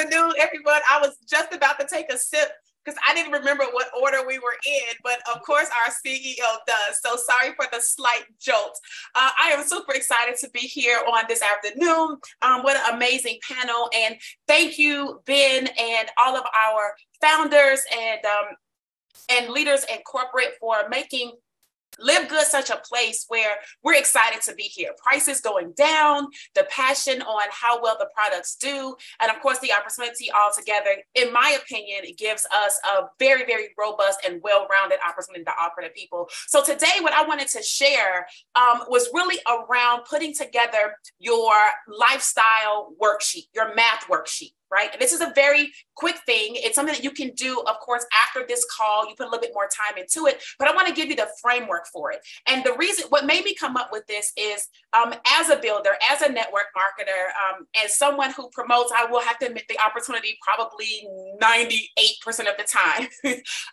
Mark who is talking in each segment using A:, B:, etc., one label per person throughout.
A: afternoon, everyone. I was just about to take a sip because I didn't remember what order we were in, but of course our CEO does. So sorry for the slight jolt. I am super excited to be here on this afternoon. What an amazing panel. And thank you, Ben, and all of our founders and leaders in corporate for making LiveGood such a place where we're excited to be here. Prices going down, the passion on how well the products do, and of course the opportunity altogether, in my opinion, it gives us a very, very robust and well-rounded opportunity to offer to people. So today what I wanted to share was really around putting together your lifestyle worksheet, your math worksheet. Right? And this is a very quick thing. It's something that you can do, of course, after this call. You put a little bit more time into it, but I want to give you the framework for it. And the reason, what made me come up with this is as a builder, as a network marketer, as someone who promotes, I will have to admit the opportunity probably 98% of the time.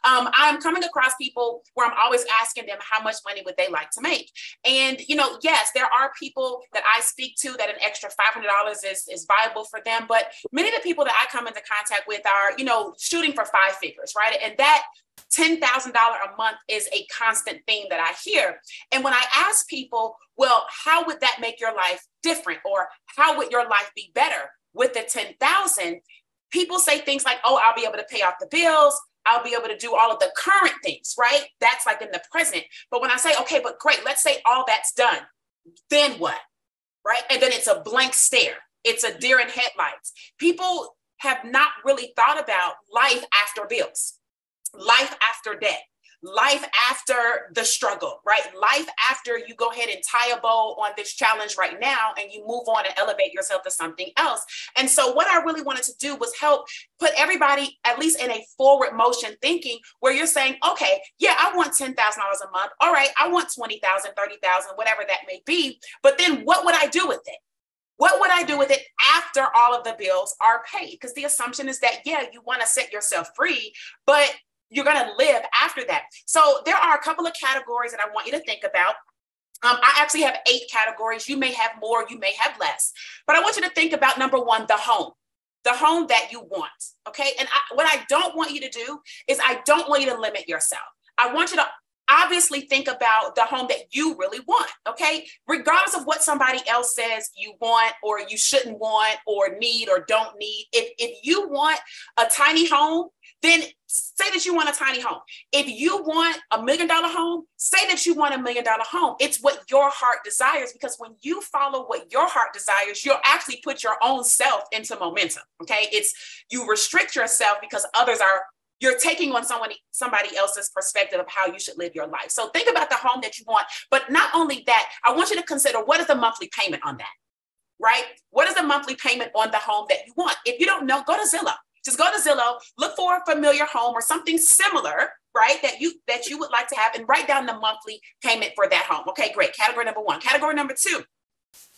A: I'm coming across people where I'm always asking them how much money would they like to make. And, you know, yes, there are people that I speak to that an extra $500 is viable for them, but many of the people that I come into contact with are, you know, shooting for 5 figures, right? And that $10,000 a month is a constant theme that I hear. And when I ask people, well, how would that make your life different? Or how would your life be better with the 10,000? People say things like, oh, I'll be able to pay off the bills. I'll be able to do all of the current things, right? That's like in the present. But when I say, okay, but great, let's say all that's done, then what, right? And then it's a blank stare. It's a deer in headlights. People have not really thought about life after bills, life after debt, life after the struggle, right? Life after you go ahead and tie a bow on this challenge right now and you move on and elevate yourself to something else. And so what I really wanted to do was help put everybody at least in a forward motion thinking where you're saying, okay, yeah, I want $10,000 a month. All right, I want 20,000, 30,000, whatever that may be. But then what would I do with it? What would I do with it after all of the bills are paid? Because the assumption is that, yeah, you want to set yourself free, but you're going to live after that. So there are a couple of categories that I want you to think about. I actually have 8 categories. You may have more, you may have less, but I want you to think about number 1, the home that you want. Okay. And what I don't want you to do is I don't want you to limit yourself. I want you to obviously think about the home that you really want, okay? Regardless of what somebody else says you want or you shouldn't want or need or don't need. If you want a tiny home, then say that you want a tiny home. If you want $1 million home, say that you want $1 million home. It's what your heart desires, because when you follow what your heart desires, you'll actually put your own self into momentum, okay? It's you restrict yourself because you're taking on somebody else's perspective of how you should live your life. So think about the home that you want, but not only that, I want you to consider what is the monthly payment on that, right? What is the monthly payment on the home that you want? If you don't know, go to Zillow. Just go to Zillow, look for a familiar home or something similar, right? That you would like to have and write down the monthly payment for that home. Okay, great. Category number 1. Category number 2.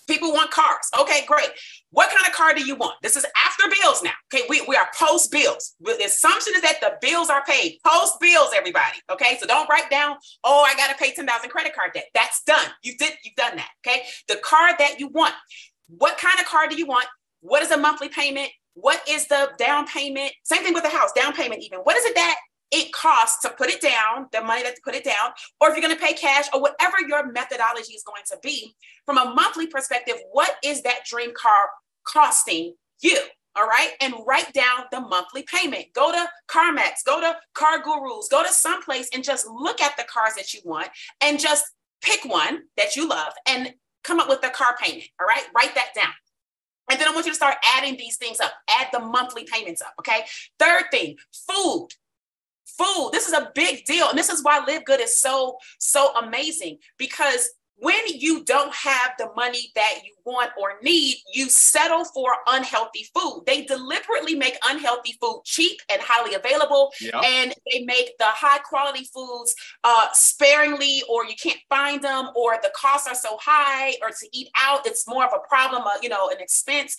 A: People want cars. Okay, great. What kind of car do you want? This is after bills now. Okay, we are post bills. The assumption is that the bills are paid. Post bills, everybody. Okay, so don't write down, oh, I got to pay $10,000 credit card debt. That's done. You've done that. Okay, the car that you want. What kind of car do you want? What is the monthly payment? What is the down payment? Same thing with the house, down payment even. What is it that it costs to put it down, the money to put it down, or if you're going to pay cash or whatever your methodology is going to be from a monthly perspective, what is that dream car costing you? All right. And write down the monthly payment. Go to CarMax, go to Car Gurus, go to someplace and just look at the cars that you want and just pick one that you love and come up with the car payment. All right. Write that down. And then I want you to start adding these things up, add the monthly payments up. Okay. Third thing, food. This is a big deal. And this is why LiveGood is so amazing, because when you don't have the money that you want or need, you settle for unhealthy food. They deliberately make unhealthy food cheap and highly available. Yep. And they make the high quality foods sparingly, or you can't find them, or the costs are so high, or to eat out, it's more of a problem, an expense,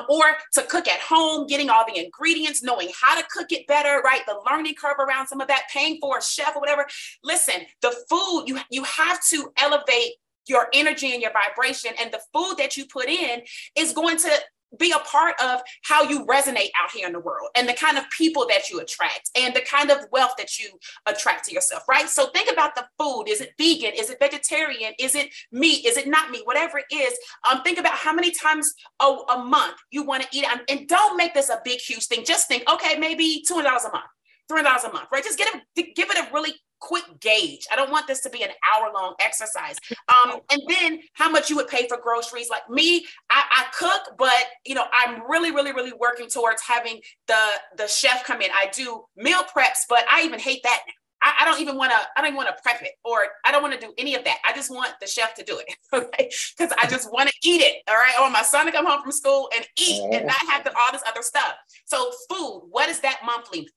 A: or to cook at home, getting all the ingredients, knowing how to cook it better, right? The learning curve around some of that, paying for a chef or whatever. Listen, the food, you have to elevate your energy and your vibration, and the food that you put in is going to be a part of how you resonate out here in the world and the kind of people that you attract and the kind of wealth that you attract to yourself, right? So think about the food. Is it vegan? Is it vegetarian? Is it meat? Is it not meat? Whatever it is, think about how many times a month you want to eat it. And don't make this a big, huge thing. Just think, okay, maybe $200 a month, $300 a month, right? Just give it a really quick gauge. I don't want this to be an hour-long exercise. And then how much you would pay for groceries. Like me, I cook, but I'm really, really, really working towards having the chef come in. I do meal preps, but I even hate that now. I don't even want to prep it, or I don't want to do any of that. I just want the chef to do it, okay? Because I just want to eat it, all right? I want my son to come home from school and eat and not have all this other stuff. So food, what is that monthly?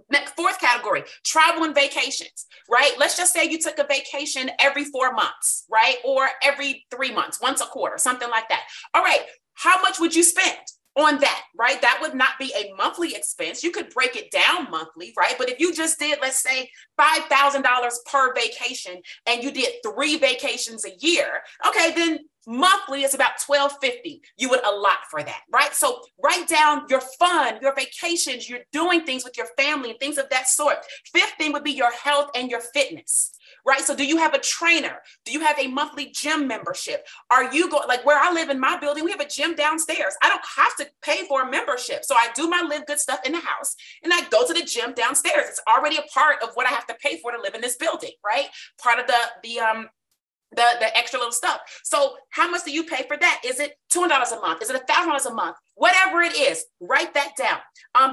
A: Next, fourth category, travel and vacations, right? Let's just say you took a vacation every 4 months, right? Or every 3 months, once a quarter, something like that. All right, how much would you spend on that, right? That would not be a monthly expense. You could break it down monthly, right? But if you just did, let's say, $5,000 per vacation and you did 3 vacations a year, okay, then monthly is about $1,250 you would allot for that, right? So write down your fun, your vacations, you're doing things with your family and things of that sort. Fifth thing would be your health and your fitness, right? So do you have a trainer? Do you have a monthly gym membership? Are you going, like where I live in my building, we have a gym downstairs. I don't have to pay for a membership. So I do my LiveGood stuff in the house and I go to the gym downstairs. It's already a part of what I have to pay for to live in this building, right? Part of the extra little stuff. So how much do you pay for that? Is it $200 a month? Is it $1,000 a month? Whatever it is, write that down.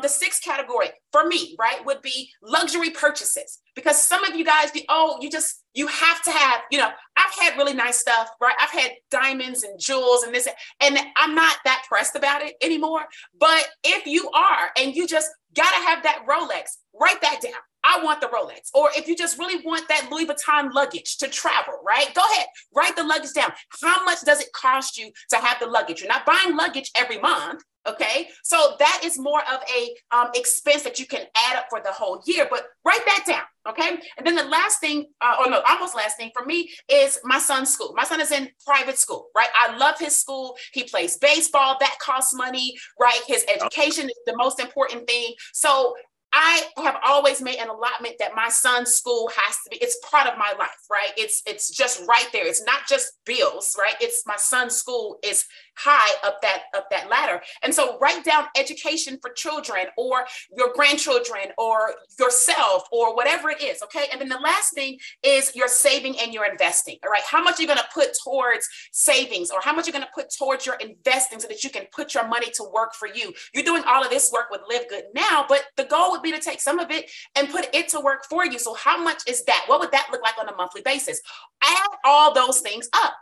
A: The sixth category for me, right, would be luxury purchases. Because some of you guys, you have to have, I've had really nice stuff, right? I've had diamonds and jewels and this, and I'm not that pressed about it anymore. But if you are, and you just gotta have that Rolex, write that down. I want the Rolex. Or if you just really want that Louis Vuitton luggage to travel, right? Go ahead, write the luggage down. How much does it cost you to have the luggage? You're not buying luggage every month, okay? So that is more of a expense that you can add up for the whole year, but write that down, okay? And then the last thing, almost last thing for me is my son's school. My son is in private school, right? I love his school. He plays baseball. That costs money, right? His education is the most important thing. So I have always made an allotment that my son's school has to be, it's part of my life, right? It's just right there. It's not just bills, right? It's my son's school is high up that ladder. And so write down education for children or your grandchildren or yourself or whatever it is, okay? And then the last thing is your saving and your investing, all right? How much are you gonna put towards savings or how much you're gonna put towards your investing so that you can put your money to work for you? You're doing all of this work with LiveGood now, but the goal would be to take some of it and put it to work for you. So how much is that? What would that look like on a monthly basis? Add all those things up.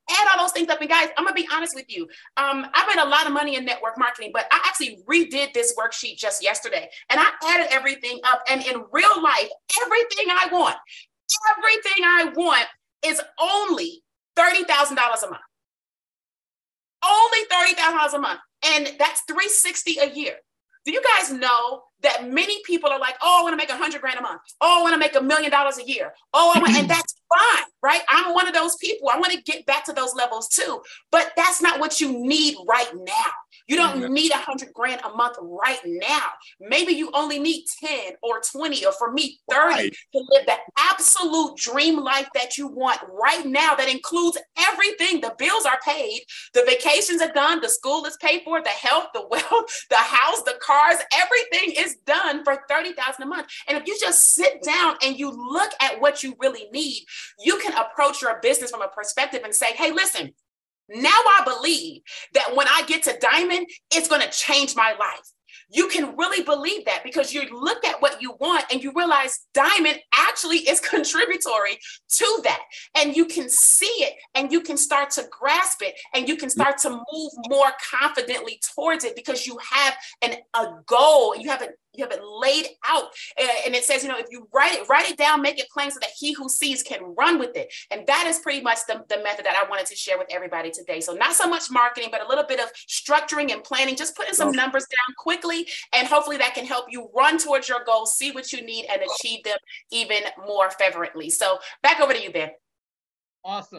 A: Add all those things up. And guys, I'm gonna be honest with you. I made a lot of money in network marketing, but I actually redid this worksheet just yesterday and I added everything up. And in real life, everything I want is only $30,000 a month. Only $30,000 a month. And that's $360 a year. Do you guys know that many people are like, oh, I want to make $100,000 a month. Oh, I want to make $1 million a year. And that's fine, right? I'm one of those people. I want to get back to those levels too, but that's not what you need right now. You don't need $100,000 a month right now. Maybe you only need 10 or 20, or for me, 30 to live the absolute dream life that you want right now. That includes everything. The bills are paid. The vacations are done. The school is paid for. The health, the wealth, the house, the cars, everything is done for $30,000 a month. And if you just sit down and you look at what you really need, you can approach your business from a perspective and say, hey, listen, now I believe that when I get to diamond, it's going to change my life. You can really believe that because you look at what you want and you realize diamond actually is contributory to that. And you can see it and you can start to grasp it and you can start to move more confidently towards it because you have a goal. You have it laid out. And it says, if you write it down, make it plain so that he who sees can run with it. And that is pretty much the method that I wanted to share with everybody today. So not so much marketing, but a little bit of structuring and planning, just putting some numbers down quickly. And hopefully that can help you run towards your goals, see what you need and achieve them even more fervently. So back over to you, Ben.
B: Awesome.